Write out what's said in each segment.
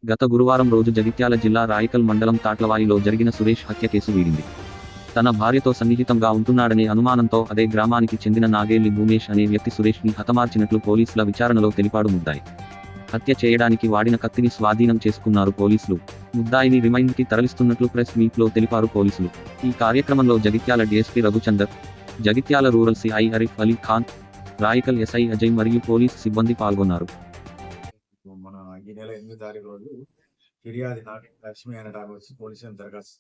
గత గురువారం రోజు జగిత్యాల జిల్లా రాయికల్ మండలం తాట్లవాయిలో జరిగిన సురేష్ హత్య కేసు వీడింది. తన భార్యతో సన్నిహితంగా ఉంటున్నాడనే అనుమానంతో అదే గ్రామానికి చెందిన నాగేళ్లి భూమేష్ అనే వ్యక్తి సురేష్ని హతమార్చినట్లు పోలీసుల విచారణలో తెలిపాడు ముద్దాయి. హత్య చేయడానికి వాడిన కత్తిని స్వాధీనం చేసుకున్నారు పోలీసులు. ముద్దాయిని రిమైండ్కి తరలిస్తున్నట్లు ప్రెస్ మీట్లో తెలిపారు పోలీసులు. ఈ కార్యక్రమంలో Jagtial DSP Raghuchander, Jagtial rural CI Arif Ali Khan, Raikal SI Ajay మరియు పోలీసు సిబ్బంది పాల్గొన్నారు. మన ఈ నెల 8వ తారీఖు రోజు ఫిర్యాది లక్ష్మి అనే ఆమె వచ్చి పోలీసులను దరఖాస్తు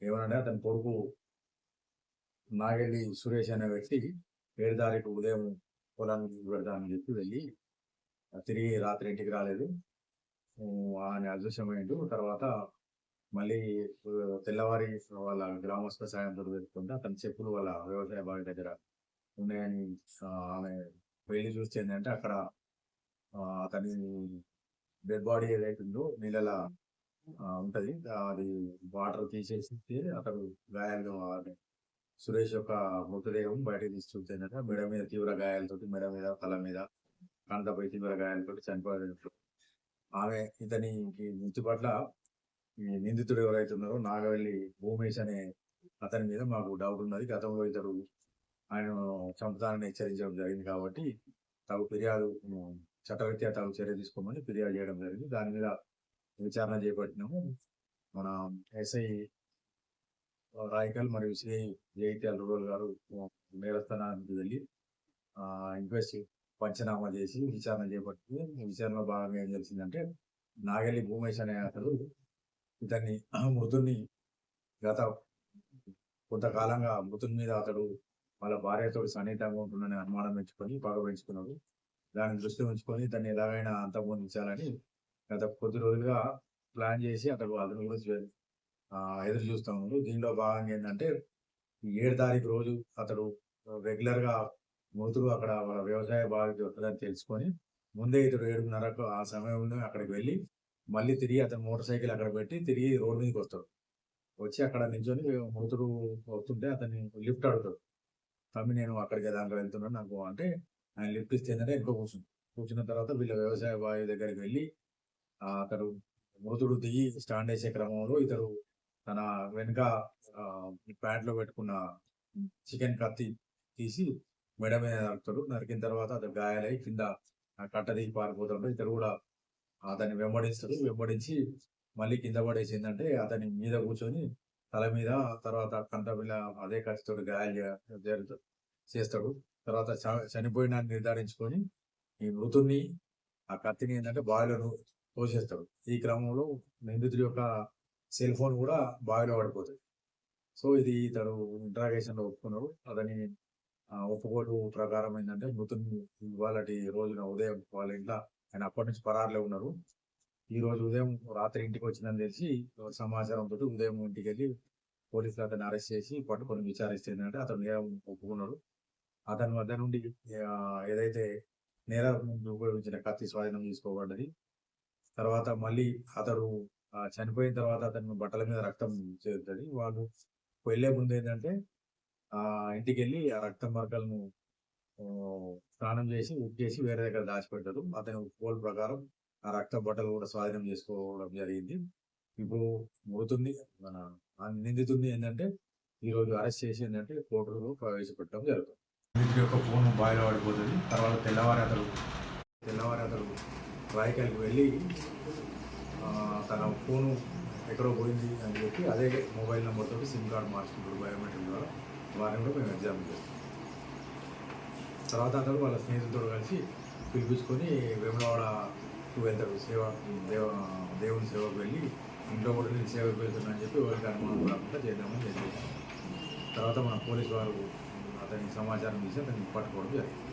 ఏమనంటే అతని కొడుకు నాగెల్లి సురేష్ అనే వ్యక్తి 7 తారీఖు ఉదయం పొలానికి పెడతానని చెప్పి వెళ్ళి తిరిగి రాత్రి ఇంటికి రాలేదు. ఆయన అదృశ్యమైండు. తర్వాత మళ్ళీ తెల్లవారి వాళ్ళ గ్రామస్తుల సాయంతో పెట్టుకుంటే అతని చెప్పులు వాళ్ళ వ్యవసాయ బావి దగ్గర ఉన్నాయని ఆమె వెళ్ళి చూస్తే ఏంటంటే అక్కడ అతని డెడ్ బాడీ ఏదైతుందో నీళ్ళలా ఉంటది. అది వాటర్ తీసేసి అతను గాయాలు సురేష్ యొక్క మృతదేహం బయటకు తీసి చూస్తుందట. మెడ మీద తీవ్ర గాయాలతోటి, మెడ మీద, తల మీద, కంటపై తీవ్ర గాయాలతోటి చనిపోయినట్లు. ఆమె ఇతనికి మృతి పట్ల నిందితుడు ఎవరైతే ఉన్నారో నాగవెల్లి భూమేష్ అనే అతని మీద మాకు డౌట్ ఉన్నది. గతంలో ఇతడు ఆయన చంపుతానని హెచ్చరించడం జరిగింది కాబట్టి తగు ఫిర్యాదు చట్టరీత్యా తగు చర్య తీసుకోమని ఫిర్యాదు చేయడం జరిగింది. దాని మీద విచారణ చేపట్టినాము. మన ఎస్ఐ రాయికల్ మరియు సిఐ జగిత్యాల రూరల్ గారు నేరస్థానానికి వెళ్ళి ఇంక్వెస్ట్ పంచనామా చేసి విచారణ చేపట్టి విచారణలో భాగంగా ఏం తెలిసిందంటే నాగెల్లి భూమేష్ అనే అతడు ఇతన్ని మృతుడిని గత కొంతకాలంగా మృతుని మీద అతడు వాళ్ళ భార్యతో సన్నిహితంగా ఉంటుందని అనుమానం పెంచుకొని పగ పెంచుకున్నాడు. దాన్ని దృష్టి ఉంచుకొని దాన్ని ఎలాగైనా అంతమొందించాలని గత కొద్ది రోజులుగా ప్లాన్ చేసి అతడు అతని గురించి ఎదురు చూస్తూ ఉన్నాడు. దీనిలో భాగంగా ఏంటంటే 7 తారీఖు రోజు అతడు రెగ్యులర్గా మృతుడు అక్కడ వాళ్ళ వ్యవసాయ బాధితుడు వస్తుందని తెలుసుకొని ముందే ఇతడు 7:30కు ఆ సమయంలో అక్కడికి వెళ్ళి మళ్ళీ తిరిగి అతను మోటార్ సైకిల్ అక్కడ పెట్టి తిరిగి రోడ్డు మీదకి వస్తాడు. వచ్చి అక్కడ నించొని మృతుడు వస్తుంటే అతన్ని లిఫ్ట్ అడుగుతాడు. తమ్మి నేను అక్కడికి దాంట్లో వెళ్తున్నాను నాకు అంటే ఆయన లిఫ్ట్ ఇస్తే ఏంటంటే ఇంకో కూర్చున్న తర్వాత వీళ్ళ వ్యవసాయ బావి దగ్గరికి వెళ్ళి అతడు మృతుడు దిగి స్టాండ్ వేసే క్రమంలో ఇతడు తన వెనుక ప్యాంట్లో పెట్టుకున్న చికెన్ కత్తి తీసి మెడ మీద నరుకుతాడు. నరికిన తర్వాత అతడు గాయాలై కింద కట్ట దిగి పారిపోతాడు. ఇతడు కూడా అతన్ని వెంబడిస్తాడు. వెంబడించి మళ్ళీ కింద పడేసి ఏంటంటే అతని మీద కూర్చొని తల మీద తర్వాత కంట పిల్ల అదే కత్తితో గాయాలు చేస్తాడు. తర్వాత చనిపోయిన నిర్ధారించుకొని ఈ మృతుడిని ఆ కత్తిని ఏంటంటే బావిలో తోసేస్తాడు. ఈ క్రమంలో నిందితుడి యొక్క సెల్ ఫోన్ కూడా బావిలో పడిపోతుంది. సో ఇది ఇతడు ఇంట్రాగేషన్ లో ఒప్పుకున్నాడు. అతని ఒప్పుకోలు ప్రకారం ఏంటంటే మృతుడిని ఇవాళటి రోజున ఉదయం వాళ్ళ ఇంట్లో ఆయన అప్పటి నుంచి పరారులో ఉన్నారు. ఈ రోజు ఉదయం రాత్రి ఇంటికి వచ్చిందని తెలిసి సమాచారంతో ఉదయం ఇంటికి వెళ్ళి పోలీసులు అతన్ని అరెస్ట్ చేసి పట్టుకొని విచారిస్తే ఏంటంటే అతను నేరం ఒప్పుకున్నాడు. అతని వద్ద నుండి ఏదైతే నేరం ఉపయోగించిన కత్తి స్వాధీనం తీసుకోబడ్డది. తర్వాత మళ్ళీ అతడు చనిపోయిన తర్వాత అతని బట్టల మీద రక్తం చేరుతుంది. వాళ్ళు వెళ్ళే ముందు ఏంటంటే ఇంటికి వెళ్ళి ఆ రక్తం మరకలను స్నానం చేసి ఉప్పేసి వేరే దగ్గర దాచిపెట్టారు. అతని పోల్ ప్రకారం ఆ రక్త బట్టలు కూడా స్వాధీనం చేసుకోవడం జరిగింది. ఇప్పుడు మృతుడిని మన నిందితుడిని ఏంటంటే ఈరోజు అరెస్ట్ చేసి ఏంటంటే కోర్టులో ప్రవేశపెట్టడం జరుగుతుంది. నిందితుడి యొక్క ఫోన్ బావిలో పడిపోతుంది. తర్వాత తెల్లవారి అతడు రాయికల్కి వెళ్ళి తన ఫోను ఎక్కడో పోయింది అని చెప్పి అదే మొబైల్ నెంబర్ తోటి సిమ్ కార్డు మార్చుకుంటాడు బయోమెట్రిక్ ద్వారా. వారిని కూడా మేము ఎగ్జామ్ చేస్తాం. తర్వాత అతడు వాళ్ళ స్నేహితులతో కలిసి పిలిపించుకొని వేములవాడకు వెళ్తాడు. దేవుని సేవకు వెళ్ళి ఇంట్లో కూడా నేను సేవకు వెళ్తున్నా అని చెప్పి వాళ్ళకి అనుమానం రాకుండా చేద్దామని చెప్పి తర్వాత మన పోలీసు వారు అతని సమాచారం తీసి అతన్ని పట్టుకోవడం జరిగింది.